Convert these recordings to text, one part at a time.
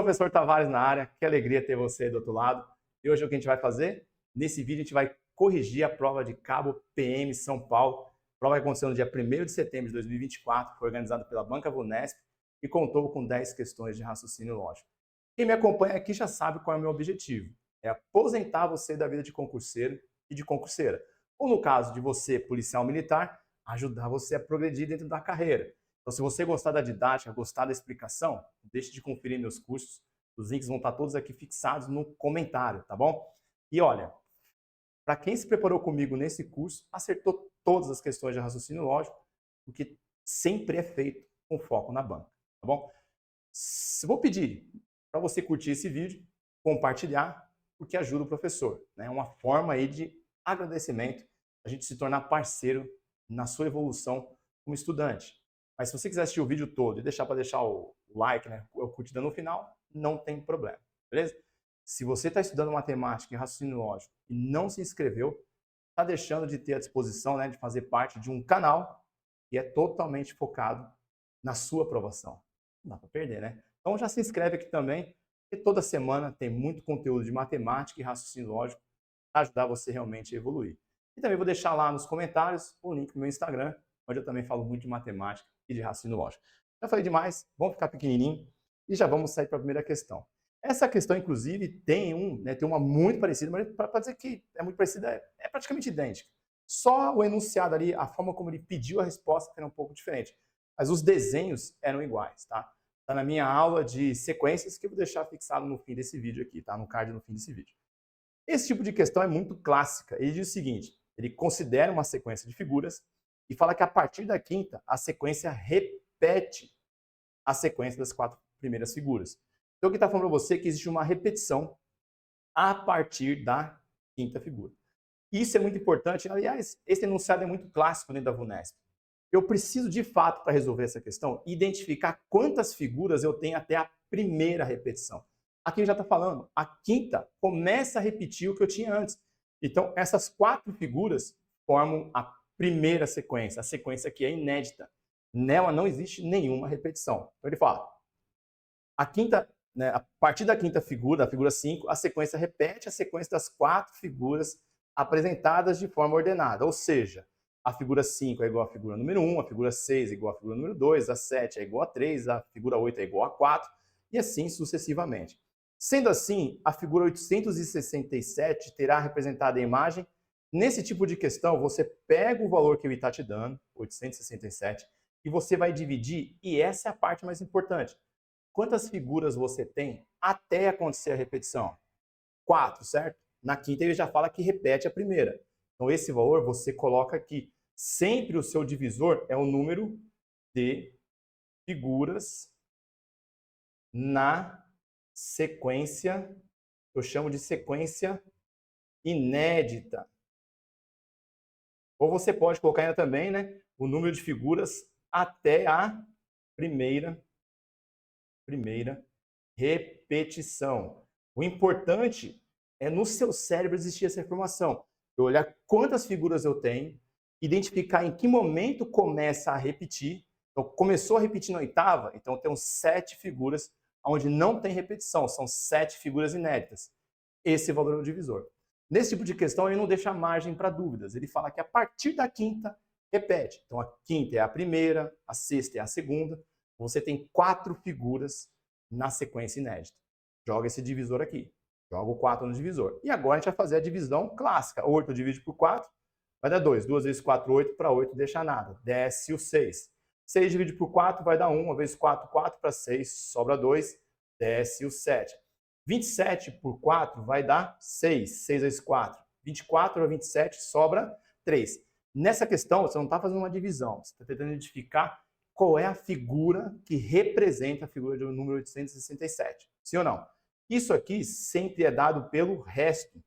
Professor Tavares na área, que alegria ter você aí do outro lado. E hoje o que a gente vai fazer? Nesse vídeo a gente vai corrigir a prova de Cabo PM São Paulo. A prova que aconteceu no dia 1º de setembro de 2024, foi organizada pela Banca Vunesp e contou com 10 questões de raciocínio lógico. Quem me acompanha aqui já sabe qual é o meu objetivo. É aposentar você da vida de concurseiro e de concurseira. Ou no caso de você, policial militar, ajudar você a progredir dentro da carreira. Então, se você gostar da didática, gostar da explicação, deixe de conferir meus cursos. Os links vão estar todos aqui fixados no comentário, tá bom? E olha, para quem se preparou comigo nesse curso, acertou todas as questões de raciocínio lógico, o que sempre é feito com foco na banca, tá bom? Vou pedir para você curtir esse vídeo, compartilhar, porque ajuda o professor. É uma forma aí de agradecimento, a gente se tornar parceiro na sua evolução como estudante. Mas se você quiser assistir o vídeo todo e deixar o like, o curtida no final, não tem problema, beleza? Se você está estudando matemática e raciocínio lógico e não se inscreveu, está deixando de ter a disposição de fazer parte de um canal que é totalmente focado na sua aprovação. Não dá para perder, né? Então já se inscreve aqui também, porque toda semana tem muito conteúdo de matemática e raciocínio lógico para ajudar você realmente a evoluir. E também vou deixar lá nos comentários o link do meu Instagram, onde eu também falo muito de matemática e de raciocínio lógico. Já falei demais, vamos ficar pequenininho e já vamos sair para a primeira questão. Essa questão, inclusive, tem uma muito parecida, mas para dizer que é muito parecida, é praticamente idêntica. Só o enunciado ali, a forma como ele pediu a resposta era um pouco diferente. Mas os desenhos eram iguais, tá? Está na minha aula de sequências, que eu vou deixar fixado no fim desse vídeo aqui, tá? No card no fim desse vídeo. Esse tipo de questão é muito clássica. Ele diz o seguinte, ele considera uma sequência de figuras e fala que a partir da quinta, a sequência repete a sequência das 4 primeiras figuras. Então, o que está falando para você é que existe uma repetição a partir da quinta figura. Isso é muito importante. Aliás, esse enunciado é muito clássico dentro da Vunesp. Eu preciso, de fato, para resolver essa questão, identificar quantas figuras eu tenho até a primeira repetição. Aqui já está falando, a quinta começa a repetir o que eu tinha antes. Então, essas 4 figuras formam a primeira sequência, a sequência que é inédita. Nela não existe nenhuma repetição. Então ele fala, a partir da quinta figura, da figura 5, a sequência repete a sequência das 4 figuras apresentadas de forma ordenada. Ou seja, a figura 5 é igual à figura número 1, a figura 6 é igual à figura número 2, a 7 é igual a 3, a figura 8 é igual a 4, e assim sucessivamente. Sendo assim, a figura 867 terá representada a imagem. Nesse tipo de questão, você pega o valor que ele está te dando, 867, e você vai dividir, e essa é a parte mais importante. Quantas figuras você tem até acontecer a repetição? 4, certo? Na quinta ele já fala que repete a primeira. Então esse valor você coloca aqui. Sempre o seu divisor é o número de figuras na sequência, eu chamo de sequência inédita. Ou você pode colocar ainda também o número de figuras até a primeira repetição. O importante é no seu cérebro existir essa informação. Eu olhar quantas figuras eu tenho, identificar em que momento começa a repetir. Então, começou a repetir na oitava, então eu tenho 7 figuras onde não tem repetição, são 7 figuras inéditas. Esse é o valor do divisor. Nesse tipo de questão, ele não deixa margem para dúvidas. Ele fala que a partir da quinta, repete. Então, a quinta é a primeira, a sexta é a segunda. Você tem 4 figuras na sequência inédita. Joga esse divisor aqui. Joga o 4 no divisor. E agora a gente vai fazer a divisão clássica. 8 divide por 4, vai dar 2. 2 vezes 4, 8. Para 8 deixa nada. Desce o 6. 6 divide por 4 vai dar 1. 1 vezes 4, 4. Para 6 sobra 2. Desce o 7. 27 por 4 vai dar 6. 6 vezes 4. 24 a 27 sobra 3. Nessa questão, você não está fazendo uma divisão. Você está tentando identificar qual é a figura que representa a figura do número 867. Sim ou não? Isso aqui sempre é dado pelo resto.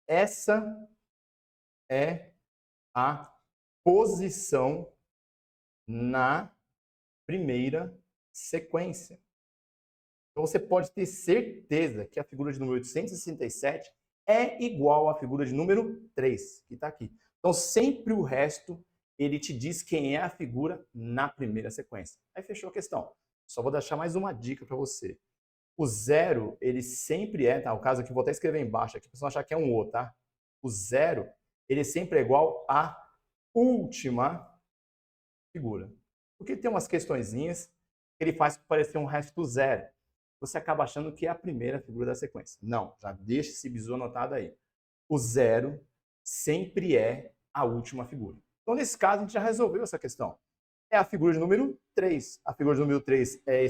Essa é a posição na primeira sequência. Então você pode ter certeza que a figura de número 867 é igual à figura de número 3, que está aqui. Então sempre o resto ele te diz quem é a figura na primeira sequência. Aí fechou a questão. Só vou deixar mais uma dica para você. O zero, ele sempre é, tá? O caso aqui, vou até escrever embaixo aqui, para você não achar que é um O, tá? O zero, ele sempre é igual à última figura. Porque tem umas questõezinhas que ele faz parecer um resto do zero. Você acaba achando que é a primeira figura da sequência. Não, já deixa esse bizu anotado aí. O zero sempre é a última figura. Então, nesse caso, a gente já resolveu essa questão. É a figura de número 3. A figura de número 3 é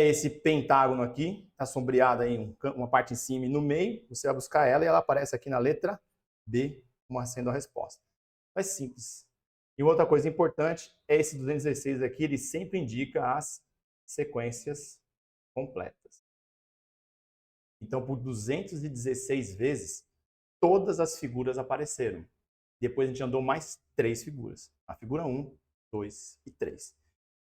esse pentágono aqui, está sombreado aí uma parte em cima e no meio. Você vai buscar ela e ela aparece aqui na letra B, como sendo a resposta. É simples. E outra coisa importante é esse 216 aqui, ele sempre indica as sequências completas. Então, por 216 vezes, todas as figuras apareceram. Depois a gente andou mais 3 figuras. A figura 1, 2 e 3.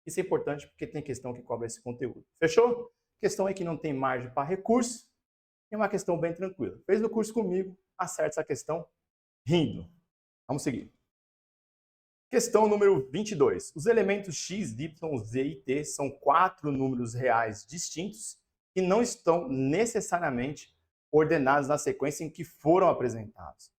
Isso é importante porque tem questão que cobra esse conteúdo. Fechou? Questão aí que não tem margem para recurso. É uma questão bem tranquila. Fez no curso comigo, acerte essa questão rindo. Vamos seguir. Questão número 22. Os elementos x, y, z e t são 4 números reais distintos que não estão necessariamente ordenados na sequência em que foram apresentados.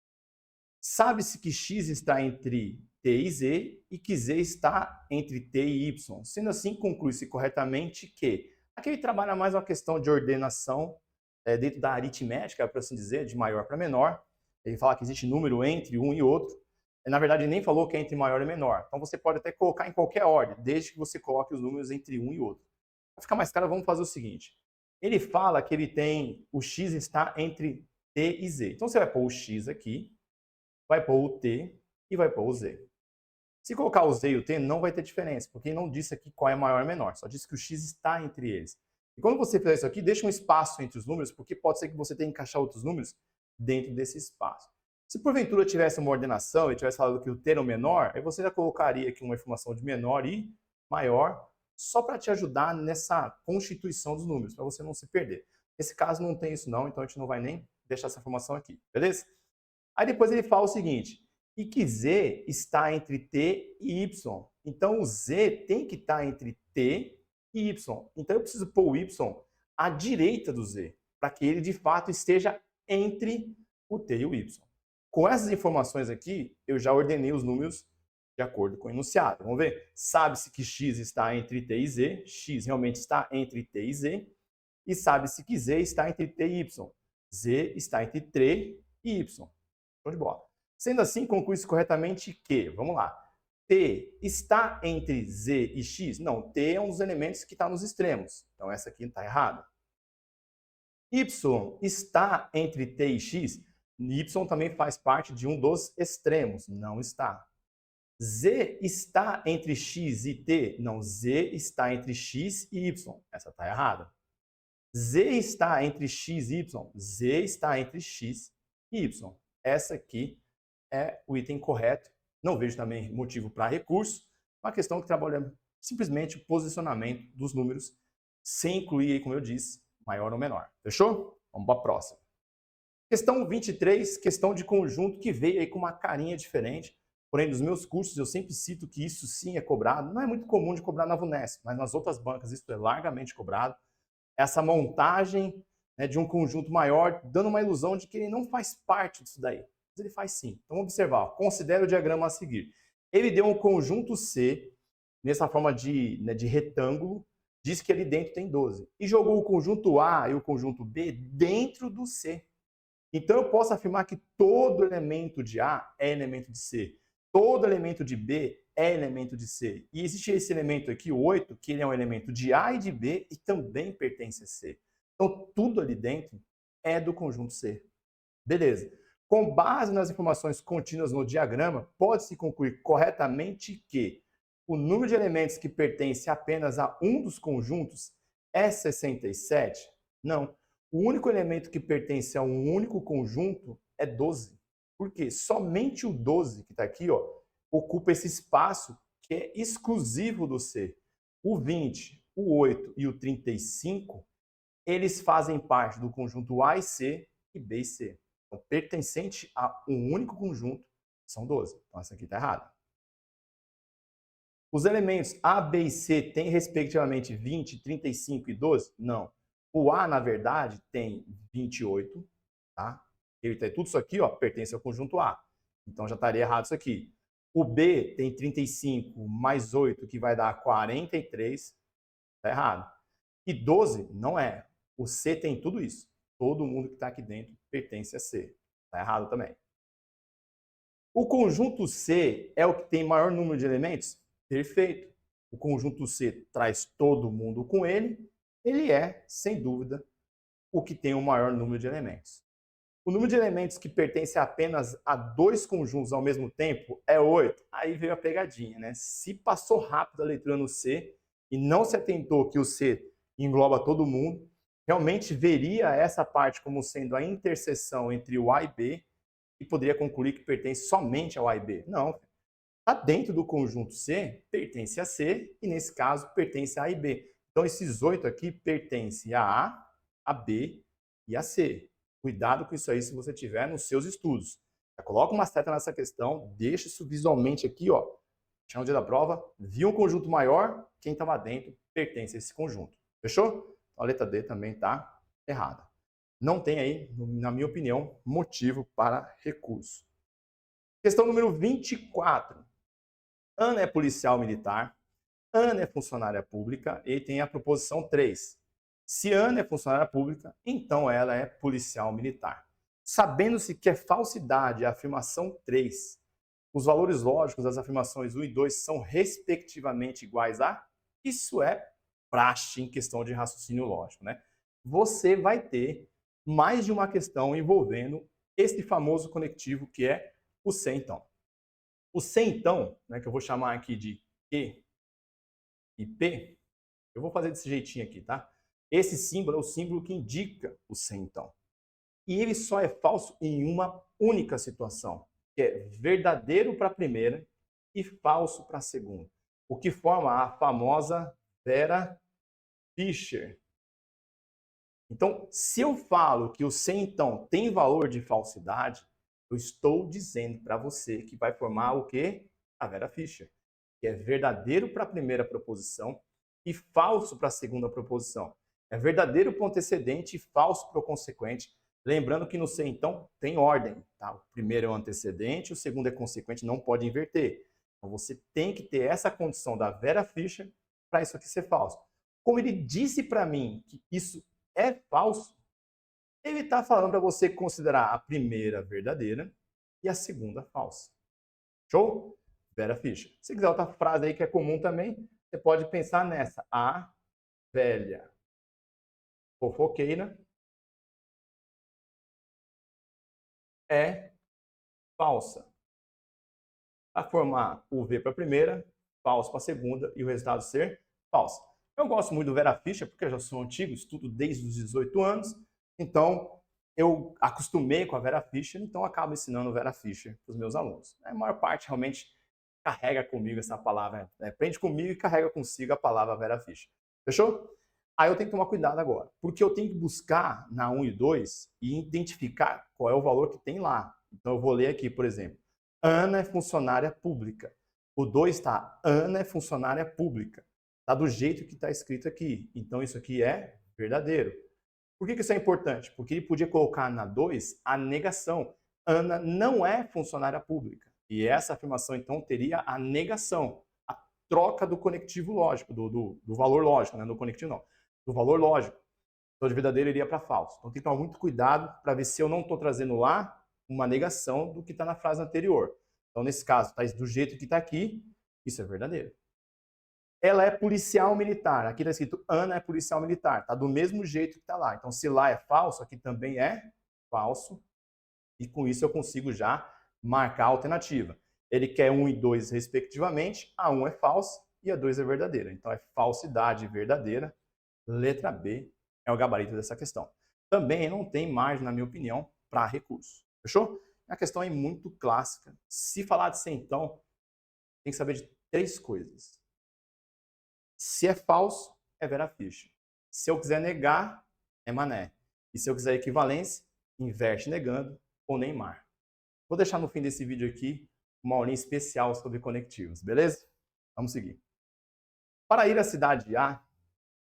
Sabe-se que x está entre t e z e que z está entre t e y. Sendo assim, conclui-se corretamente que aqui ele trabalha mais uma questão de ordenação dentro da aritmética, por assim dizer, de maior para menor. Ele fala que existe número entre um e outro. Na verdade, ele nem falou que é entre maior e menor. Então, você pode até colocar em qualquer ordem, desde que você coloque os números entre um e outro. Para ficar mais claro, vamos fazer o seguinte. Ele fala que ele tem, o x está entre t e z. Então, você vai pôr o x aqui, vai pôr o t e vai pôr o z. Se colocar o z e o t, não vai ter diferença, porque ele não disse aqui qual é maior ou menor, só disse que o x está entre eles. E quando você fizer isso aqui, deixa um espaço entre os números, porque pode ser que você tenha que encaixar outros números dentro desse espaço. Se porventura tivesse uma ordenação e tivesse falado que o t era o menor, aí você já colocaria aqui uma informação de menor e maior, só para te ajudar nessa constituição dos números, para você não se perder. Nesse caso não tem isso não, então a gente não vai nem deixar essa informação aqui, beleza? Aí depois ele fala o seguinte, e que z está entre t e y. Então o z tem que estar entre t e y. Então eu preciso pôr o y à direita do z, para que ele de fato esteja entre o t e o y. Com essas informações aqui, eu já ordenei os números de acordo com o enunciado. Vamos ver? Sabe-se que x está entre t e z, x realmente está entre t e z, e sabe-se que z está entre t e y. Z está entre 3 e y. Show de bola. Sendo assim, conclui-se corretamente que, vamos lá, t está entre z e x? Não, t é um dos elementos que está nos extremos. Então, essa aqui está errada. Y está entre t e x? Y também faz parte de um dos extremos. Não está. Z está entre x e t? Não, z está entre x e y. Essa está errada. Z está entre x e y? Z está entre x e y. Essa aqui é o item correto. Não vejo também motivo para recurso. Uma questão que trabalha simplesmente o posicionamento dos números, sem incluir, como eu disse, maior ou menor. Fechou? Vamos para a próxima. Questão 23, questão de conjunto que veio aí com uma carinha diferente. Porém, nos meus cursos eu sempre cito que isso sim é cobrado. Não é muito comum de cobrar na VUNESP, mas nas outras bancas isso é largamente cobrado. Essa montagem, né, de um conjunto maior, dando uma ilusão de que ele não faz parte disso daí. Mas ele faz sim. Então, vamos observar. Considere o diagrama a seguir. Ele deu um conjunto C, nessa forma de retângulo, diz que ali dentro tem 12. E jogou o conjunto A e o conjunto B dentro do C. Então, eu posso afirmar que todo elemento de A é elemento de C. Todo elemento de B é elemento de C. E existe esse elemento aqui, o 8, que ele é um elemento de A e de B e também pertence a C. Então, tudo ali dentro é do conjunto C. Beleza. Com base nas informações contínuas no diagrama, pode-se concluir corretamente que o número de elementos que pertence apenas a um dos conjuntos é 67? Não. O único elemento que pertence a um único conjunto é 12. Por quê? Somente o 12, que está aqui, ó, ocupa esse espaço que é exclusivo do C. O 20, o 8 e o 35, eles fazem parte do conjunto A e C e B e C. Então, pertencente a um único conjunto, são 12. Então, essa aqui está errada. Os elementos A, B e C têm, respectivamente, 20, 35 e 12? Não. O A, na verdade, tem 28, tá? Ele tem tudo isso aqui, ó, pertence ao conjunto A. Então, já estaria errado isso aqui. O B tem 35 mais 8, que vai dar 43. Está errado. E 12 não é. O C tem tudo isso. Todo mundo que está aqui dentro pertence a C. Está errado também. O conjunto C é o que tem maior número de elementos? Perfeito. O conjunto C traz todo mundo com ele. Ele é, sem dúvida, o que tem o maior número de elementos. O número de elementos que pertence apenas a dois conjuntos ao mesmo tempo é 8. Aí veio a pegadinha, né? Se passou rápido a leitura no C e não se atentou que o C engloba todo mundo, realmente veria essa parte como sendo a interseção entre o A e B e poderia concluir que pertence somente ao A e B. Não. Está dentro do conjunto C, pertence a C e, nesse caso, pertence a A e B. Então, esses 8 aqui pertencem a A, B e a C. Cuidado com isso aí se você tiver nos seus estudos. Já coloca uma seta nessa questão, deixa isso visualmente aqui, ó. No dia da prova, viu um conjunto maior, quem estava dentro pertence a esse conjunto. Fechou? A letra D também está errada. Não tem aí, na minha opinião, motivo para recurso. Questão número 24. Ana é policial militar, Ana é funcionária pública e tem a proposição 3. Se Ana é funcionária pública, então ela é policial militar. Sabendo-se que é falsidade a afirmação 3, os valores lógicos das afirmações 1 e 2 são respectivamente iguais a? Isso é praxe em questão de raciocínio lógico, né? Você vai ter mais de uma questão envolvendo este famoso conectivo que é o se então. O se então, né, que eu vou chamar aqui de Q e P, eu vou fazer desse jeitinho aqui, tá? Esse símbolo é o símbolo que indica o se então. E ele só é falso em uma única situação, que é verdadeiro para a primeira e falso para a segunda. O que forma a famosa Vera Fischer. Então, se eu falo que o se então tem valor de falsidade, eu estou dizendo para você que vai formar o quê? A Vera Fischer, que é verdadeiro para a primeira proposição e falso para a segunda proposição. É verdadeiro para o antecedente e falso para o consequente. Lembrando que no se então tem ordem, tá? O primeiro é o antecedente, o segundo é consequente, não pode inverter. Então você tem que ter essa condição da Vera Fischer para isso aqui ser falso. Como ele disse para mim que isso é falso, ele está falando para você considerar a primeira verdadeira e a segunda falsa. Show? Vera Fischer. Se quiser outra frase aí que é comum também, você pode pensar nessa. A velha fofoqueira é falsa. Para formar o V para a primeira, falso para a segunda e o resultado ser falso. Eu gosto muito do Vera Fischer porque eu já sou antigo, estudo desde os 18 anos, então eu acostumei com a Vera Fischer, então acabo ensinando Vera Fischer para os meus alunos. A maior parte realmente carrega comigo essa palavra, aprende comigo e carrega consigo a palavra Vera Fischer. Fechou? Aí eu tenho que tomar cuidado agora, porque eu tenho que buscar na 1 e 2 e identificar qual é o valor que tem lá. Então eu vou ler aqui, por exemplo, Ana é funcionária pública. O 2 está, Ana é funcionária pública. Está do jeito que está escrito aqui. Então isso aqui é verdadeiro. Por que isso é importante? Porque ele podia colocar na 2 a negação. Ana não é funcionária pública. E essa afirmação, então, teria a negação, a troca do conectivo lógico, do valor lógico, né? Do conectivo não, do valor lógico. Então, de verdadeiro iria para falso. Então, tem que tomar muito cuidado para ver se eu não estou trazendo lá uma negação do que está na frase anterior. Então, nesse caso, está do jeito que está aqui, isso é verdadeiro. Ela é policial militar. Aqui está escrito Ana é policial militar. Está do mesmo jeito que está lá. Então, se lá é falso, aqui também é falso. E com isso eu consigo já marcar a alternativa. Ele quer 1 e 2 respectivamente. A 1 é falsa e a 2 é verdadeira. Então, é falsidade verdadeira. Letra B é o gabarito dessa questão. Também não tem margem, na minha opinião, para recurso. Fechou? A questão é muito clássica. Se falar de se então, tem que saber de 3 coisas. Se é falso, é Vera Fischer. Se eu quiser negar, é Mané. E se eu quiser equivalência, inverte negando ou Neymar. Vou deixar no fim desse vídeo aqui uma aulinha especial sobre conectivos, beleza? Vamos seguir. Para ir à cidade A,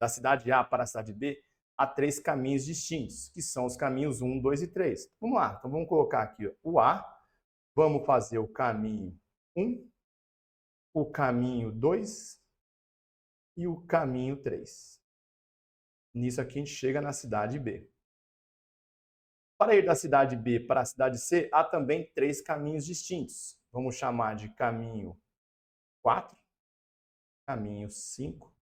da cidade A para a cidade B, há 3 caminhos distintos, que são os caminhos 1, 2 e 3. Vamos lá, então vamos colocar aqui ó, o A, vamos fazer o caminho 1, o caminho 2 e o caminho 3. Nisso aqui a gente chega na cidade B. Para ir da cidade B para a cidade C, há também 3 caminhos distintos. Vamos chamar de caminho 4, caminho 5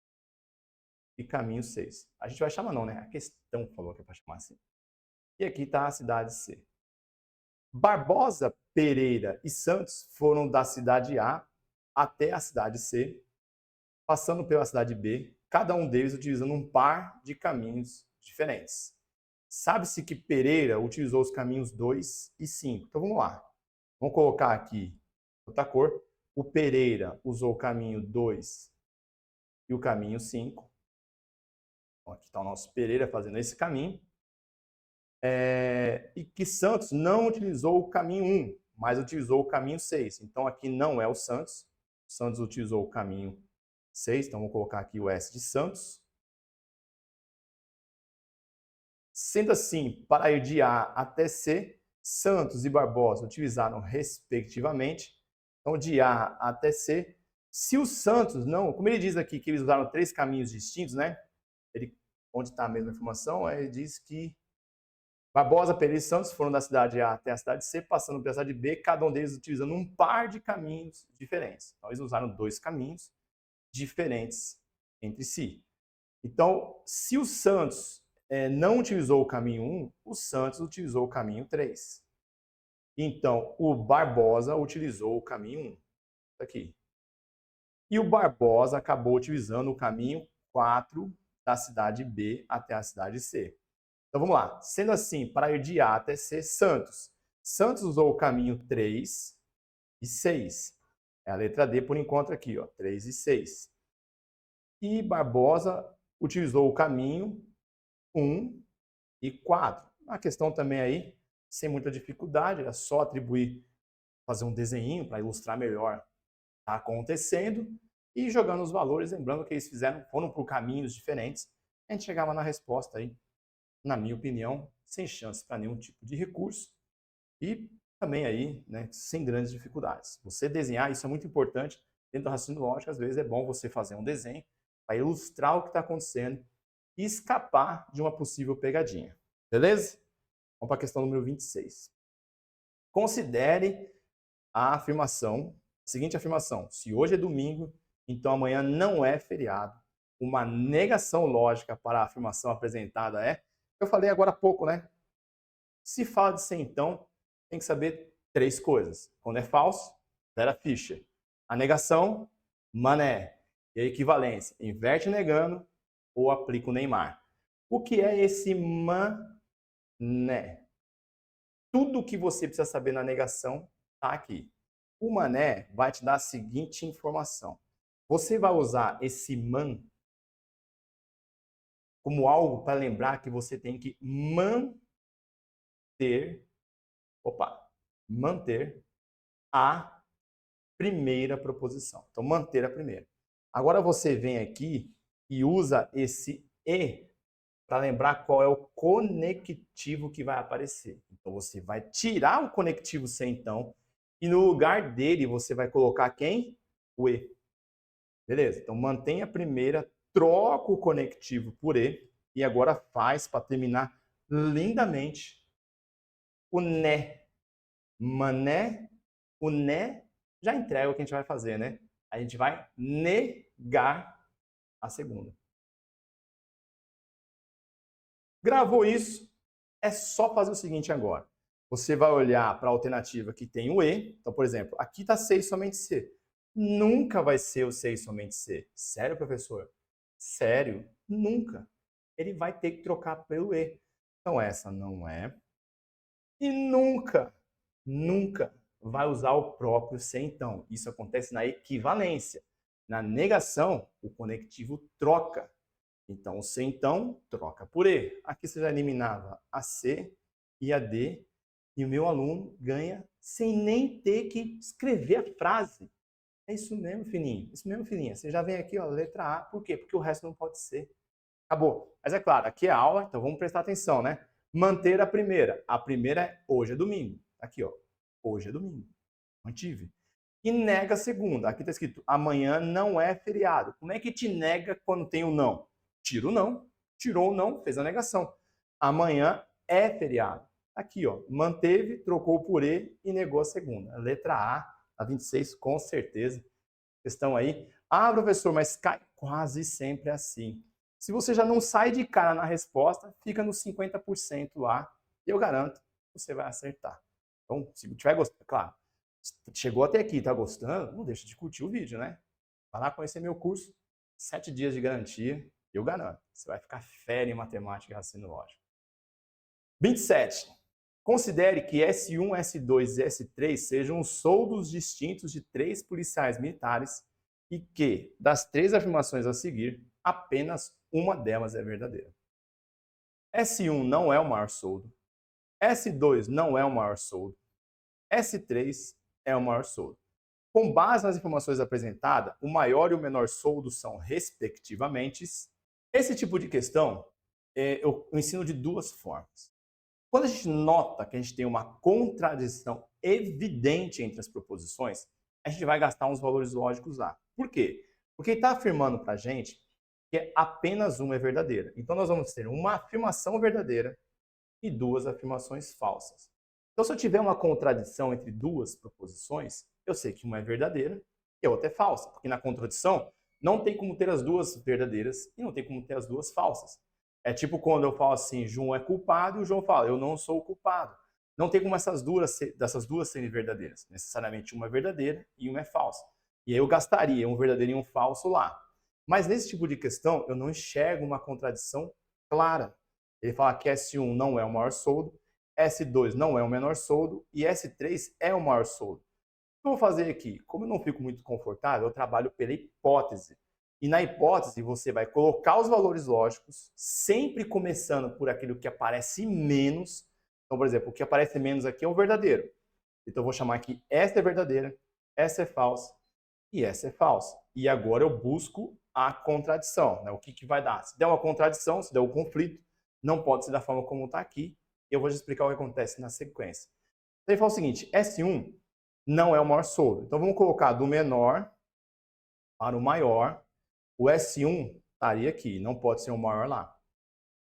e caminho 6. A gente vai chamar não, né? A questão falou que é para chamar assim. E aqui está a cidade C. Barbosa, Pereira e Santos foram da cidade A até a cidade C, passando pela cidade B, cada um deles utilizando um par de caminhos diferentes. Sabe-se que Pereira utilizou os caminhos 2 e 5. Então vamos lá. Vamos colocar aqui outra cor. O Pereira usou o caminho 2 e o caminho 5. Então, aqui está o nosso Pereira fazendo esse caminho. E que Santos não utilizou o caminho 1, mas utilizou o caminho 6. Então aqui não é o Santos. O Santos utilizou o caminho 6. Então vou colocar aqui o S de Santos. Sendo assim, para ir de A até C, Santos e Barbosa utilizaram respectivamente. Então, de A até C. Se o Santos não, como ele diz aqui que eles usaram 3 caminhos distintos, né? Onde está a mesma informação, ele diz que Barbosa, Pereira e Santos foram da cidade A até a cidade C, passando pela cidade B, cada um deles utilizando um par de caminhos diferentes. Então, eles usaram 2 caminhos diferentes entre si. Então, se o Santos não utilizou o caminho 1, o Santos utilizou o caminho 3. Então, o Barbosa utilizou o caminho 1. Aqui. E o Barbosa acabou utilizando o caminho 4 da cidade B até a cidade C. Então, vamos lá. Sendo assim, para ir de A até C, Santos. Santos usou o caminho 3 e 6. É a letra D por enquanto aqui, ó, 3 e 6. E Barbosa utilizou o caminho 1 e 4. A questão também aí, sem muita dificuldade, é só atribuir, fazer um desenho para ilustrar melhor o que está acontecendo e jogando os valores, lembrando que eles foram por caminhos diferentes, a gente chegava na resposta aí, na minha opinião, sem chance para nenhum tipo de recurso e também aí, né, sem grandes dificuldades. Você desenhar, isso é muito importante, dentro do raciocínio lógico, às vezes é bom você fazer um desenho para ilustrar o que está acontecendo e escapar de uma possível pegadinha. Beleza? Vamos para a questão número 26. Considere a seguinte afirmação. Se hoje é domingo, então amanhã não é feriado. Uma negação lógica para a afirmação apresentada é... Eu falei agora há pouco, né? Se fala de ser então, tem que saber 3 coisas. Quando é falso, zera a ficha. A negação, mané. E a equivalência, inverte negando ou aplica o Neymar. O que é esse mané? Tudo o que você precisa saber na negação está aqui. O mané vai te dar a seguinte informação. Você vai usar esse man como algo para lembrar que você tem que manter a primeira proposição. Então, manter a primeira. Agora você vem aqui e usa esse e para lembrar qual é o conectivo que vai aparecer. Então, você vai tirar o conectivo C, então, e no lugar dele você vai colocar quem? O E. Beleza? Então, mantém a primeira, troca o conectivo por E, e agora faz, para terminar lindamente, o né. Mané, o né, já entrega o que a gente vai fazer, né? A gente vai negar a segunda. Gravou isso, é só fazer o seguinte agora. Você vai olhar para a alternativa que tem o E. Então, por exemplo, aqui está C e somente C. Nunca vai ser o C e somente C. Sério, professor? Sério? Nunca. Ele vai ter que trocar pelo E. Então, essa não é. E nunca vai usar o próprio C, então. Isso acontece na equivalência. Na negação, o conectivo troca. Então, o C, então, troca por E. Aqui você já eliminava a C e a D, e o meu aluno ganha sem nem ter que escrever a frase. É isso mesmo, fininho. Isso mesmo, fininha. Você já vem aqui, ó, letra A. Por quê? Porque o resto não pode ser. Acabou. Mas é claro, aqui é aula, então vamos prestar atenção, né? Manter a primeira. A primeira é hoje é domingo. Aqui, ó. Hoje é domingo. Mantive. E nega a segunda. Aqui está escrito amanhã não é feriado. Como é que te nega quando tem o não? Tira o não. Tirou o não, fez a negação. Amanhã é feriado. Aqui, ó. Manteve, trocou por e negou a segunda. Letra A 26, com certeza. Questão aí. Ah, professor, mas cai quase sempre assim. Se você já não sai de cara na resposta, fica nos 50% lá. E eu garanto que você vai acertar. Então, se tiver gostado, claro, chegou até aqui, tá gostando? Não deixa de curtir o vídeo, né? Vai lá conhecer meu curso, 7 dias de garantia, eu garanto. Você vai ficar fera em matemática e raciocínio lógico. 27. Considere que S1, S2 e S3 sejam soldos distintos de 3 policiais militares e que, das 3 afirmações a seguir, apenas uma delas é verdadeira. S1 não é o maior soldo. S2 não é o maior soldo. S3 é o maior soldo. Com base nas informações apresentadas, o maior e o menor soldo são, respectivamente. Esse tipo de questão eu ensino de duas formas. Quando a gente nota que a gente tem uma contradição evidente entre as proposições, a gente vai gastar uns valores lógicos lá. Por quê? Porque ele está afirmando para a gente que apenas uma é verdadeira. Então, nós vamos ter uma afirmação verdadeira e 2 afirmações falsas. Então, se eu tiver uma contradição entre 2 proposições, eu sei que uma é verdadeira e a outra é falsa. Porque na contradição, não tem como ter as 2 verdadeiras e não tem como ter as 2 falsas. É tipo quando eu falo assim, João é culpado, e o João fala, eu não sou culpado. Não tem como dessas duas serem verdadeiras. Necessariamente uma é verdadeira e uma é falsa. E aí eu gastaria um verdadeiro e um falso lá. Mas nesse tipo de questão, eu não enxergo uma contradição clara. Ele fala que S1 não é o maior soldo, S2 não é o menor soldo e S3 é o maior soldo. O que eu vou fazer aqui? Como eu não fico muito confortável, eu trabalho pela hipótese. E na hipótese, você vai colocar os valores lógicos, sempre começando por aquilo que aparece menos. Então, por exemplo, o que aparece menos aqui é o verdadeiro. Então, eu vou chamar aqui essa é verdadeira, essa é falsa e essa é falsa. E agora eu busco a contradição. Né? O que vai dar? Se der uma contradição, se der um conflito, não pode ser da forma como está aqui. Eu vou te explicar o que acontece na sequência. Então, ele fala o seguinte, S1 não é o maior soldo. Então, vamos colocar do menor para o maior. O S1 estaria aqui, não pode ser o maior lá.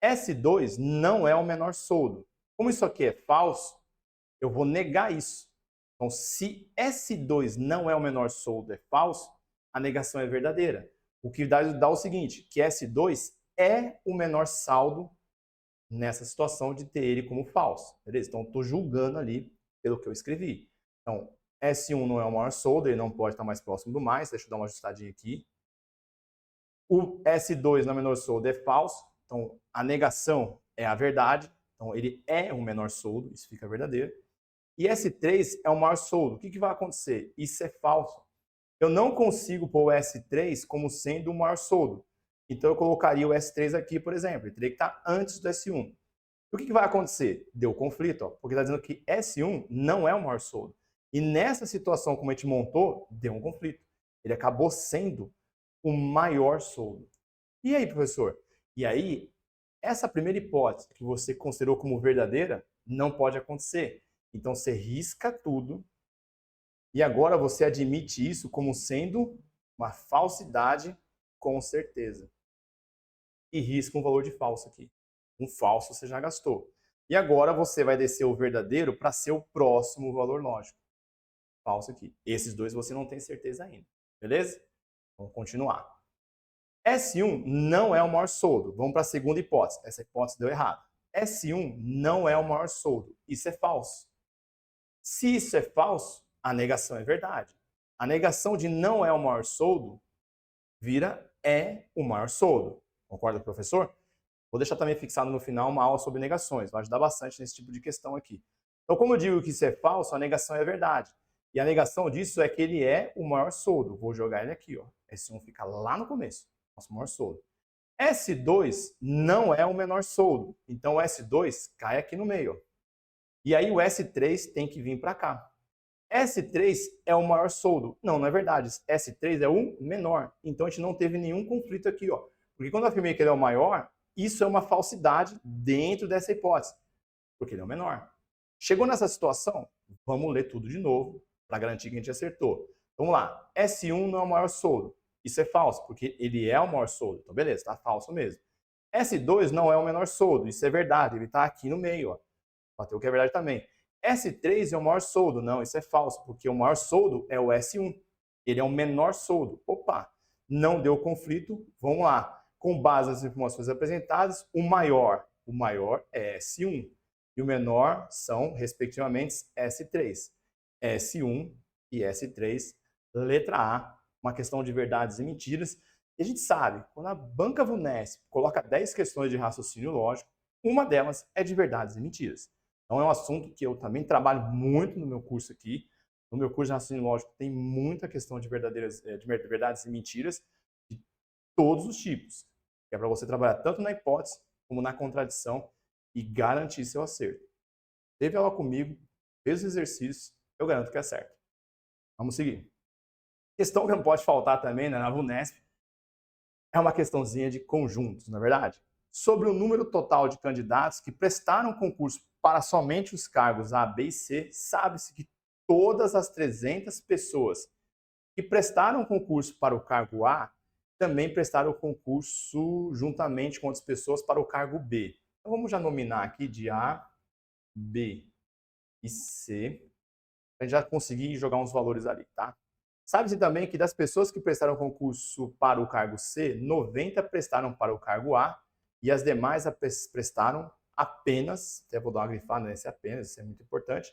S2 não é o menor soldo. Como isso aqui é falso, eu vou negar isso. Então, se S2 não é o menor soldo, é falso, a negação é verdadeira. O que dá o seguinte, que S2 é o menor saldo nessa situação de ter ele como falso. Beleza? Então, estou julgando ali pelo que eu escrevi. Então, S1 não é o maior soldo, ele não pode estar mais próximo do mais. Deixa eu dar uma ajustadinha aqui. O S2 na menor soldo é falso, então a negação é a verdade, então ele é o menor soldo, isso fica verdadeiro. E S3 é o maior soldo. O que vai acontecer? Isso é falso. Eu não consigo pôr o S3 como sendo o maior soldo. Então eu colocaria o S3 aqui, por exemplo, ele teria que estar antes do S1. O que vai acontecer? Deu conflito, ó, porque está dizendo que S1 não é o maior soldo. E nessa situação, como a gente montou, deu um conflito. Ele acabou sendo o maior soldo. E aí, professor? E aí, essa primeira hipótese que você considerou como verdadeira não pode acontecer. Então, você risca tudo e agora você admite isso como sendo uma falsidade com certeza. E risca um valor de falso aqui. Um falso você já gastou. E agora você vai descer o verdadeiro para ser o próximo valor lógico. Falso aqui. Esses dois você não tem certeza ainda. Beleza? Vamos continuar. S1 não é o maior soldo. Vamos para a segunda hipótese. Essa hipótese deu errado. S1 não é o maior soldo. Isso é falso. Se isso é falso, a negação é verdade. A negação de não é o maior soldo vira é o maior soldo. Concorda, professor? Vou deixar também fixado no final uma aula sobre negações. Vai ajudar bastante nesse tipo de questão aqui. Então, como eu digo que isso é falso, a negação é verdade. E a negação disso é que ele é o maior soldo. Vou jogar ele aqui. Ó. S1 fica lá no começo. Nosso maior soldo. S2 não é o menor soldo. Então, o S2 cai aqui no meio. Ó. E aí, o S3 tem que vir para cá. S3 é o maior soldo. Não, não é verdade. S3 é o menor. Então a gente não teve nenhum conflito aqui, ó. Porque quando eu afirmei que ele é o maior, isso é uma falsidade dentro dessa hipótese, porque ele é o menor. Chegou nessa situação, vamos ler tudo de novo para garantir que a gente acertou. Vamos lá. S1 não é o maior soldo. Isso é falso, porque ele é o maior soldo. Então, beleza, está falso mesmo. S2 não é o menor soldo. Isso é verdade, ele está aqui no meio, ó. Bateu que é verdade também. S3 é o maior soldo. Não, isso é falso, porque o maior soldo é o S1. Ele é o menor soldo. Opa, não deu conflito. Vamos lá. Com base nas informações apresentadas, o maior é S1 e o menor são, respectivamente, S3. S1 e S3, letra A, uma questão de verdades e mentiras. E a gente sabe, quando a banca VUNESP coloca 10 questões de raciocínio lógico, uma delas é de verdades e mentiras. Então é um assunto que eu também trabalho muito no meu curso aqui. No meu curso de raciocínio lógico tem muita questão de verdades e mentiras de todos os tipos. Que é para você trabalhar tanto na hipótese como na contradição e garantir seu acerto. Teve aula comigo, fez os exercícios, eu garanto que é certo. Vamos seguir. Questão que não pode faltar também, né, na VUNESP é uma questãozinha de conjuntos, na verdade. Sobre o número total de candidatos que prestaram concurso para somente os cargos A, B e C, sabe-se que todas as 300 pessoas que prestaram concurso para o cargo A também prestaram concurso juntamente com outras pessoas para o cargo B. Então vamos já nominar aqui de A, B e C, para a gente já conseguir jogar uns valores ali, tá? Sabe-se também que das pessoas que prestaram concurso para o cargo C, 90 prestaram para o cargo A e as demais prestaram apenas, até vou dar uma grifada nesse apenas, isso é muito importante,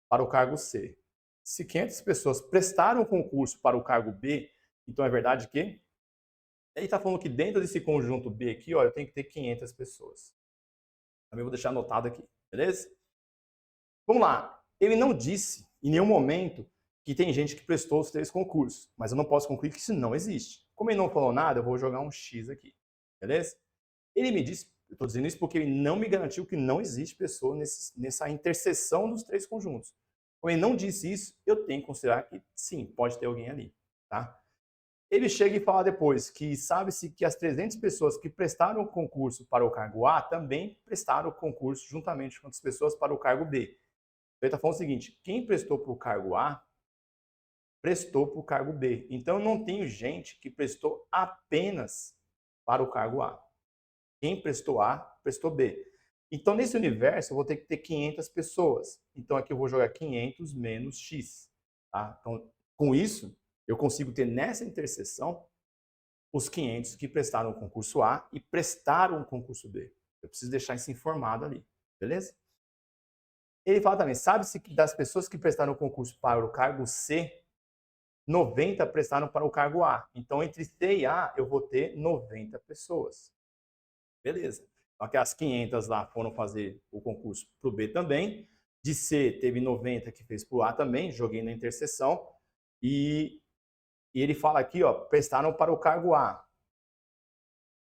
para o cargo C. Se 500 pessoas prestaram concurso para o cargo B, então é verdade que ele está falando que dentro desse conjunto B aqui, ó, eu tenho que ter 500 pessoas. Também vou deixar anotado aqui, beleza? Vamos lá. Ele não disse em nenhum momento que tem gente que prestou os 3 concursos, mas eu não posso concluir que isso não existe. Como ele não falou nada, eu vou jogar um X aqui, beleza? Ele me disse, eu estou dizendo isso porque ele não me garantiu que não existe pessoa nessa interseção dos 3 conjuntos. Como ele não disse isso, eu tenho que considerar que sim, pode ter alguém ali, tá? Ele chega e fala depois que sabe-se que as 300 pessoas que prestaram o concurso para o cargo A também prestaram o concurso juntamente com as pessoas para o cargo B. Ele está falando o seguinte, quem prestou para o cargo A, prestou para o cargo B. Então, eu não tenho gente que prestou apenas para o cargo A. Quem prestou A, prestou B. Então, nesse universo, eu vou ter que ter 500 pessoas. Então, aqui eu vou jogar 500 menos X. Tá? Então, com isso, eu consigo ter nessa interseção os 500 que prestaram o concurso A e prestaram o concurso B. Eu preciso deixar isso informado ali, beleza? Ele fala também, sabe-se que das pessoas que prestaram o concurso para o cargo C, 90 prestaram para o cargo A. Então, entre C e A, eu vou ter 90 pessoas. Beleza. Então, aquelas 500 lá foram fazer o concurso para o B também. De C, teve 90 que fez para o A também, joguei na interseção. E ele fala aqui, ó, prestaram para o cargo A.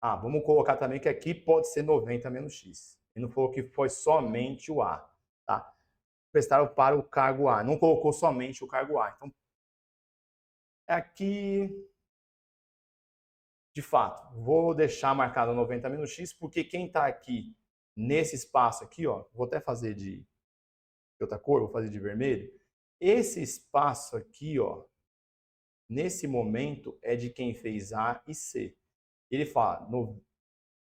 Ah, vamos colocar também que aqui pode ser 90 menos X. Ele não falou que foi somente o A, tá? Prestaram para o cargo A, não colocou somente o cargo A. Então, aqui, de fato, vou deixar marcado 90 menos X, porque quem está aqui nesse espaço aqui, ó, vou até fazer de outra cor, vou fazer de vermelho. Esse espaço aqui, ó, nesse momento é de quem fez A e C. Ele fala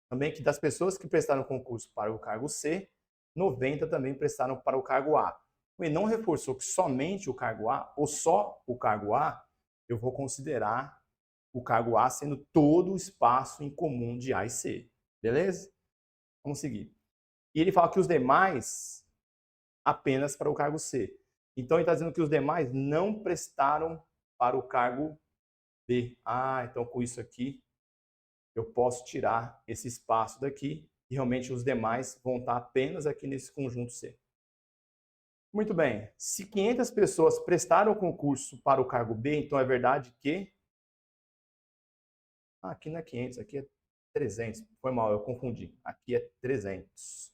também que das pessoas que prestaram concurso para o cargo C, 90 também prestaram para o cargo A. Ele não reforçou que somente o cargo A ou só o cargo A, eu vou considerar o cargo A sendo todo o espaço em comum de A e C. Beleza? Vamos seguir. E ele fala que os demais apenas para o cargo C. Então ele está dizendo que os demais não prestaram para o cargo B. Ah, então com isso aqui eu posso tirar esse espaço daqui e realmente os demais vão estar apenas aqui nesse conjunto C. Muito bem, se 500 pessoas prestaram o concurso para o cargo B, então é verdade que... Ah, aqui não é 500, aqui é 300. Foi mal, eu confundi. Aqui é 300.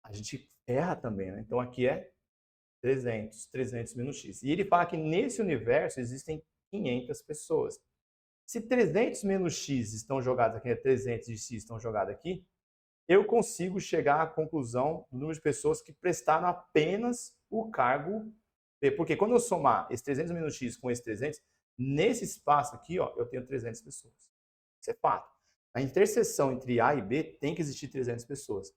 A gente erra também, né? Então aqui é 300 menos x. E ele fala que nesse universo existem 500 pessoas. Se 300 menos x estão jogados aqui, 300 de x estão jogados aqui, eu consigo chegar à conclusão do número de pessoas que prestaram apenas o cargo B. Porque quando eu somar esse 300 menos x com esse 300, nesse espaço aqui, ó, eu tenho 300 pessoas. Isso é fato. A interseção entre A e B tem que existir 300 pessoas.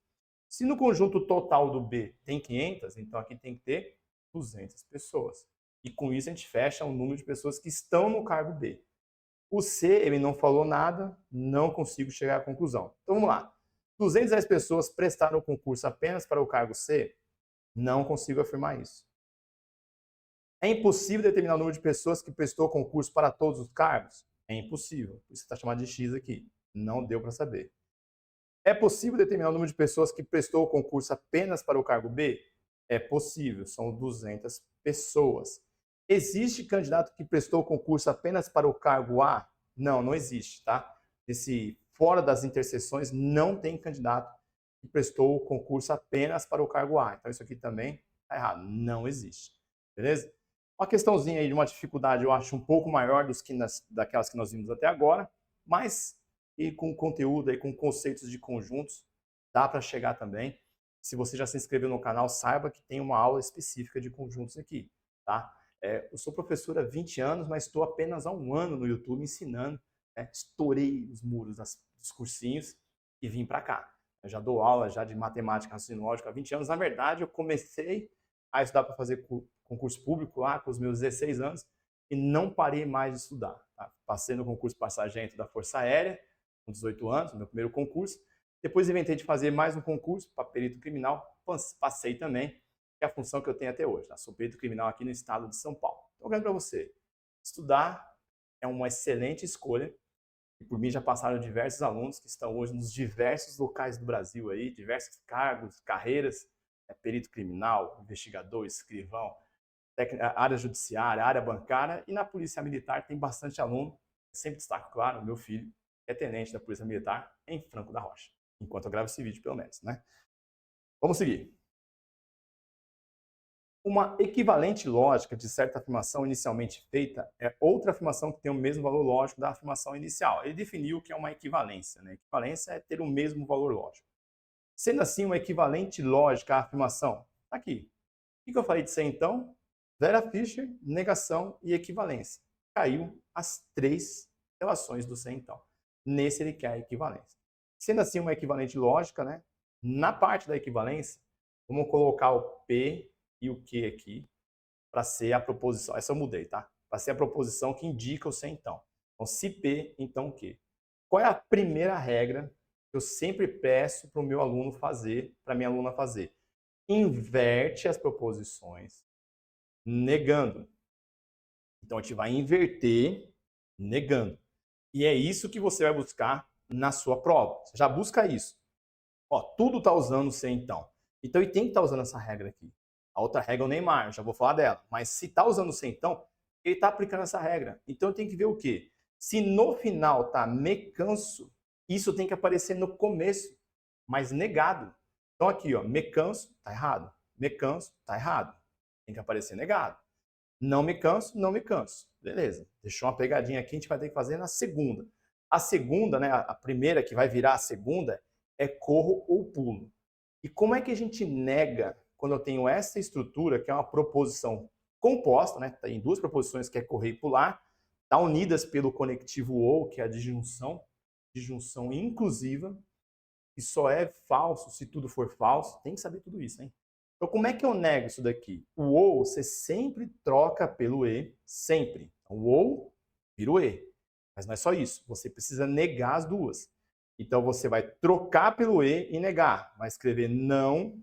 Se no conjunto total do B tem 500, então aqui tem que ter 200 pessoas. E com isso a gente fecha o número de pessoas que estão no cargo B. O C, ele não falou nada, não consigo chegar à conclusão. Então vamos lá. 210 pessoas prestaram o concurso apenas para o cargo C? Não consigo afirmar isso. É impossível determinar o número de pessoas que prestou concurso para todos os cargos? É impossível. Por isso está chamado de X aqui. Não deu para saber. É possível determinar o número de pessoas que prestou o concurso apenas para o cargo B? É possível. São 200 pessoas. Existe candidato que prestou o concurso apenas para o cargo A? Não, não existe, tá? Fora das interseções, não tem candidato que prestou o concurso apenas para o cargo A. Então, isso aqui também está errado. Não existe. Beleza? Uma questãozinha aí de uma dificuldade, eu acho, um pouco maior daquelas que nós vimos até agora, mas e com conteúdo aí, com conceitos de conjuntos, dá para chegar também. Se você já se inscreveu no canal, saiba que tem uma aula específica de conjuntos aqui, tá? Eu sou professor há 20 anos, mas estou apenas há 1 ano no YouTube ensinando. Estourei os muros dos cursinhos e vim para cá. Eu já dou aula já de matemática raciocínio lógico há 20 anos. Na verdade, eu comecei a estudar para fazer concurso público lá com os meus 16 anos e não parei mais de estudar. Tá? Passei no concurso para sargento da Força Aérea, com 18 anos, meu primeiro concurso. Depois inventei de fazer mais um concurso para perito criminal, passei também, que é a função que eu tenho até hoje. Tá? Sou perito criminal aqui no estado de São Paulo. Então, eu para você, estudar é uma excelente escolha. E por mim já passaram diversos alunos que estão hoje nos diversos locais do Brasil aí, diversos cargos, carreiras, perito criminal, investigador, escrivão, área judiciária, área bancária, e na Polícia Militar tem bastante aluno. Eu sempre destaco, claro, o meu filho é tenente da Polícia Militar em Franco da Rocha, enquanto eu gravo esse vídeo, pelo menos, né? Vamos seguir. Uma equivalente lógica de certa afirmação inicialmente feita é outra afirmação que tem o mesmo valor lógico da afirmação inicial. Ele definiu o que é uma equivalência, né? Equivalência é ter o mesmo valor lógico. Sendo assim, uma equivalente lógica à afirmação, tá aqui. O que eu falei de ser então? Vera Fischer, negação e equivalência. Caiu as 3 relações do ser então. Nesse ele quer a equivalência. Sendo assim, uma equivalente lógica, né? Na parte da equivalência, vamos colocar o P e o Q aqui para ser a proposição. Essa eu mudei, tá? Para ser a proposição que indica o ser então. Então, se P, então Q. Qual é a primeira regra que eu sempre peço para o meu aluno fazer, para a minha aluna fazer? Inverte as proposições negando. Então, a gente vai inverter negando. E é isso que você vai buscar na sua prova. Você já busca isso. Ó, tudo está usando o ser então. Então, ele tem que estar usando essa regra aqui. A outra regra é o Neymar, eu já vou falar dela. Mas se está usando o ser então, ele está aplicando essa regra. Então, eu tenho que ver o quê? Se no final tá me canso, isso tem que aparecer no começo, mas negado. Então, aqui, ó, me canso, tá errado. Me canso, tá errado. Tem que aparecer negado. Não me canso, não me canso. Beleza. Deixou uma pegadinha aqui, a gente vai ter que fazer na segunda. A segunda, né, a primeira que vai virar a segunda, é corro ou pulo. E como é que a gente nega quando eu tenho essa estrutura, que é uma proposição composta, né, tem 2 proposições que é correr e pular, tá unidas pelo conectivo ou, que é a disjunção inclusiva, e só é falso se tudo for falso. Tem que saber tudo isso, hein? Então, como é que eu nego isso daqui? O ou você sempre troca pelo e, sempre. O ou vira o e. Mas não é só isso, você precisa negar as duas. Então, você vai trocar pelo e e negar. Vai escrever não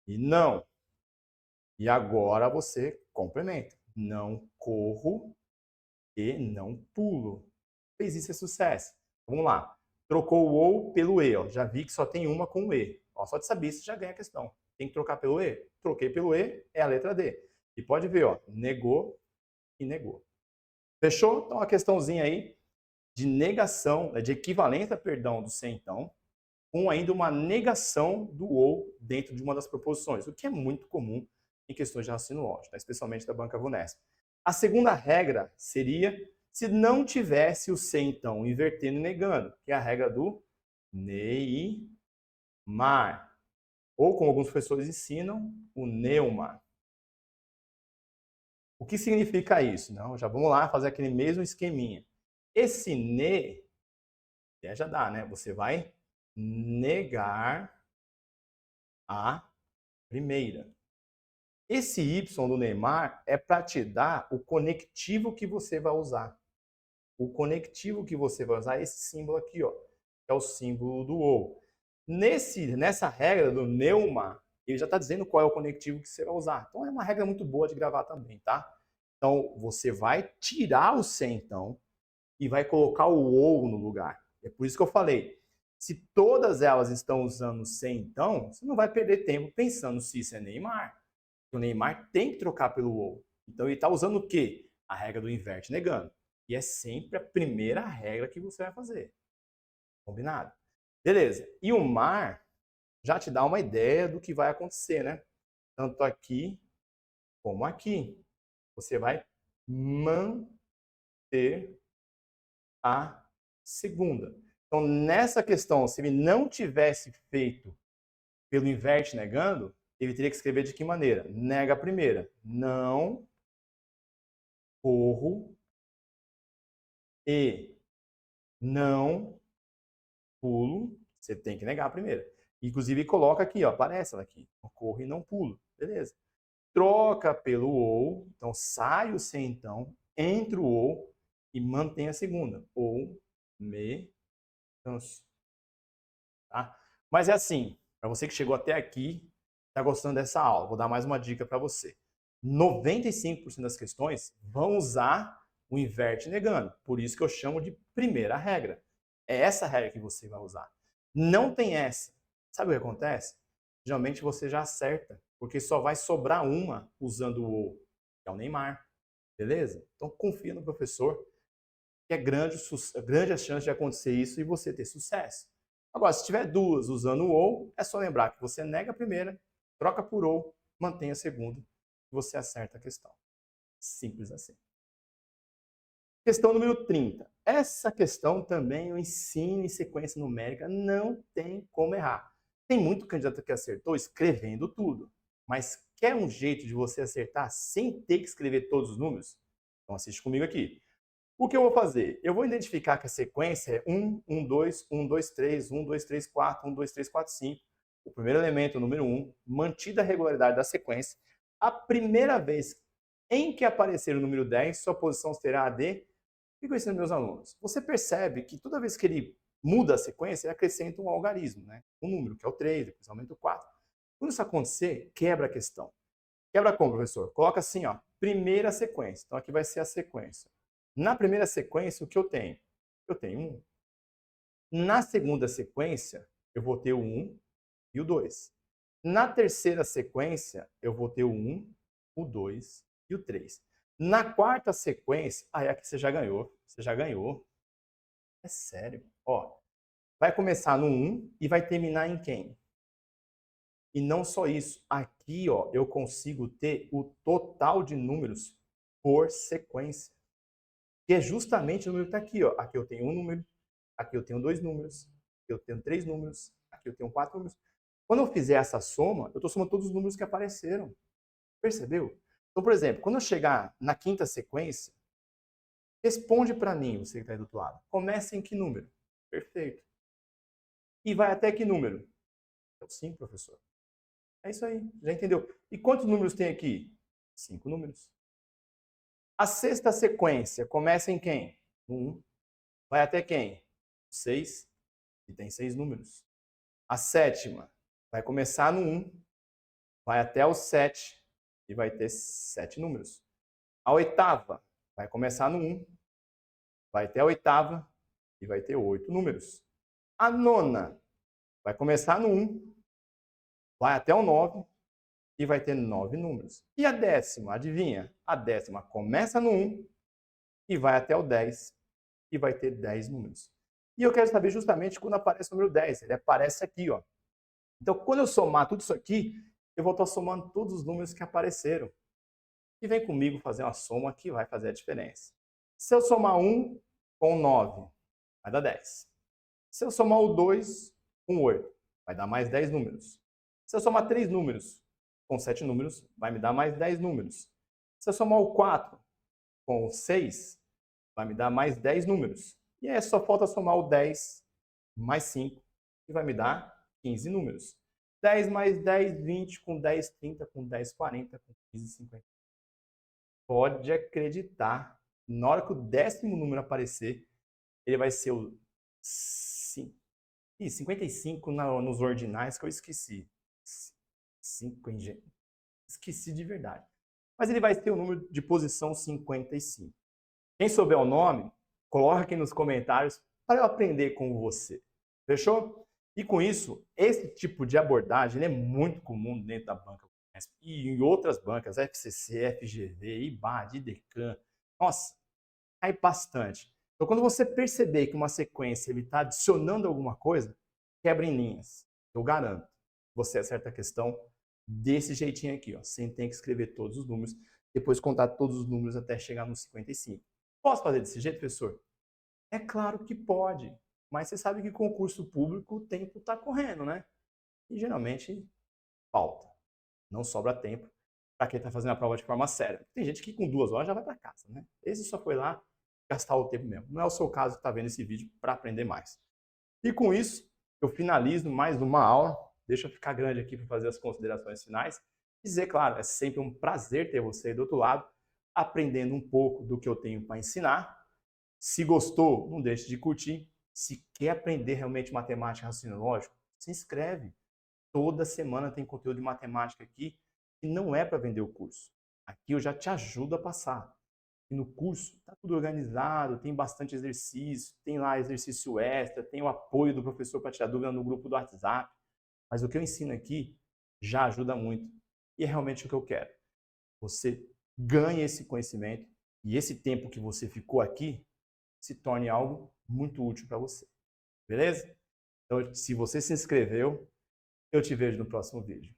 e não. E agora você complementa. Não corro e não pulo. Fez isso, é sucesso. Vamos lá. Trocou o ou pelo e. Ó. Já vi que só tem uma com o e. Ó, só de saber, você já ganha a questão. Tem que trocar pelo e. Troquei pelo e, é a letra D. E pode ver, ó, negou e negou. Fechou? Então, uma questãozinha aí de negação, de equivalência, perdão, do ser então, com ainda uma negação do ou dentro de uma das proposições, o que é muito comum em questões de raciocínio lógico, tá? Especialmente da banca VUNESP. A segunda regra seria se não tivesse o C, então, invertendo e negando, que é a regra do Neymar. Ou, como alguns professores ensinam, o Neumar. O que significa isso? Não, já vamos lá fazer aquele mesmo esqueminha. Esse ne, já dá, né? Você vai negar a primeira. Esse Y do Neymar é para te dar o conectivo que você vai usar. O conectivo que você vai usar é esse símbolo aqui, ó, que é o símbolo do ou. Nessa regra do neuma, ele já está dizendo qual é o conectivo que você vai usar. Então é uma regra muito boa de gravar também, tá? Então você vai tirar o C, então, e vai colocar o ou no lugar. É por isso que eu falei, se todas elas estão usando o C, então, você não vai perder tempo pensando se isso é Neymar. O Neymar tem que trocar pelo ou. Então ele está usando o quê? A regra do inverte negando. E é sempre a primeira regra que você vai fazer. Combinado? Beleza. E o mar já te dá uma ideia do que vai acontecer, né? Tanto aqui como aqui. Você vai manter a segunda. Então, nessa questão, se ele não tivesse feito pelo inverte negando, ele teria que escrever de que maneira? Nega a primeira. Não corro e não pulo. Você tem que negar a primeira. Inclusive, coloca aqui, ó, aparece ela aqui. Não corro e não pulo. Beleza. Troca pelo ou. Então, sai o C, então, entra o ou e mantém a segunda. Ou me canso. Tá? Mas é assim, para você que chegou até aqui, está gostando dessa aula, vou dar mais uma dica para você. 95% das questões vão usar o inverte negando. Por isso que eu chamo de primeira regra. É essa regra que você vai usar. Não tem essa. Sabe o que acontece? Geralmente você já acerta, porque só vai sobrar uma usando o ou, que é o Neymar. Beleza? Então confia no professor, que é grande a chance de acontecer isso e você ter sucesso. Agora, se tiver duas usando o ou, é só lembrar que você nega a primeira, troca por ou, mantém a segunda, e você acerta a questão. Simples assim. Questão número 30. Essa questão também, o ensino em sequência numérica, não tem como errar. Tem muito candidato que acertou escrevendo tudo, mas quer um jeito de você acertar sem ter que escrever todos os números? Então assiste comigo aqui. O que eu vou fazer? Eu vou identificar que a sequência é 1, 1, 2, 1, 2, 3, 1, 2, 3, 4, 1, 2, 3, 4, 5. O primeiro elemento, o número 1, mantida a regularidade da sequência. A primeira vez em que aparecer o número 10, sua posição será a de... Fico ensinando meus alunos. Você percebe que toda vez que ele muda a sequência, ele acrescenta um algarismo, né? Um número, que é o 3, depois aumenta o 4. Quando isso acontecer, quebra a questão. Quebra como, professor? Coloca assim, ó, primeira sequência. Então aqui vai ser a sequência. Na primeira sequência, o que eu tenho? Eu tenho 1. Na segunda sequência, eu vou ter o 1 e o 2. Na terceira sequência, eu vou ter o 1, o 2 e o 3. Na quarta sequência, aí aqui você já ganhou. Você já ganhou. É sério. Ó, vai começar no 1 e vai terminar em quem? E não só isso. Aqui, ó, eu consigo ter o total de números por sequência. Que é justamente o número que está aqui. Ó. Aqui eu tenho um número, aqui eu tenho 2 números, aqui eu tenho 3 números, aqui eu tenho 4 números. Quando eu fizer essa soma, eu estou somando todos os números que apareceram. Percebeu? Então, por exemplo, quando eu chegar na quinta sequência, responde para mim, você que está aí do outro lado. Começa em que número? Perfeito. E vai até que número? Sim, professor. É isso aí, já entendeu? E quantos números tem aqui? 5 números. A sexta sequência começa em quem? 1. Vai até quem? 6, e tem 6 números. A sétima vai começar no 1, vai até o 7 e vai ter 7 números. A oitava vai começar no 1, vai até a oitava e vai ter 8 números. A nona vai começar no 1, vai até o 9 e vai ter 9 números. E a décima, adivinha? A décima começa no 1 e vai até o 10 e vai ter 10 números. E eu quero saber justamente quando aparece o número 10. Ele aparece aqui, ó. Então, quando eu somar tudo isso aqui, eu vou estar somando todos os números que apareceram. E vem comigo fazer uma soma que vai fazer a diferença. Se eu somar 1 com 9, vai dar 10. Se eu somar o 2 com 8, vai dar mais 10 números. Se eu somar 3 números com 7 números, vai me dar mais 10 números. Se eu somar o 4 com 6, vai me dar mais 10 números. E aí só falta somar o 10 mais 5, que vai me dar 15 números. 10 mais 10, 20, com 10, 30, com 10, 40, com 15, 50. Pode acreditar, na hora que o 10º número aparecer, ele vai ser o 55 nos ordinais que eu esqueci. 5 esqueci de verdade. Mas ele vai ter o número de posição 55. Quem souber o nome, coloca aqui nos comentários para eu aprender com você. Fechou? E com isso, esse tipo de abordagem é muito comum dentro da banca e em outras bancas, FCC, FGV, IBAD, IDECAN. Nossa, cai bastante. Então, quando você perceber que uma sequência está adicionando alguma coisa, quebra em linhas. Eu garanto. Você acerta a questão desse jeitinho aqui, ó. Sem ter que escrever todos os números, depois contar todos os números até chegar no 55. Posso fazer desse jeito, professor? É claro que pode, mas você sabe que concurso público o tempo está correndo, né? E geralmente falta. Não sobra tempo para quem está fazendo a prova de forma séria. Tem gente que com 2 horas já vai para casa, né? Esse só foi lá gastar o tempo mesmo. Não é o seu caso que está vendo esse vídeo para aprender mais. E com isso, eu finalizo mais uma aula. Deixa eu ficar grande aqui para fazer as considerações finais. Dizer, claro, é sempre um prazer ter você aí do outro lado, aprendendo um pouco do que eu tenho para ensinar. Se gostou, não deixe de curtir. Se quer aprender realmente matemática e raciocínio lógico, se inscreve. Toda semana tem conteúdo de matemática aqui que não é para vender o curso. Aqui eu já te ajudo a passar. E no curso está tudo organizado, tem bastante exercício, tem lá exercício extra, tem o apoio do professor para tirar dúvida no grupo do WhatsApp. Mas o que eu ensino aqui já ajuda muito. E é realmente o que eu quero. Você ganhe esse conhecimento e esse tempo que você ficou aqui se torne algo muito útil para você. Beleza? Então, se você se inscreveu, eu te vejo no próximo vídeo.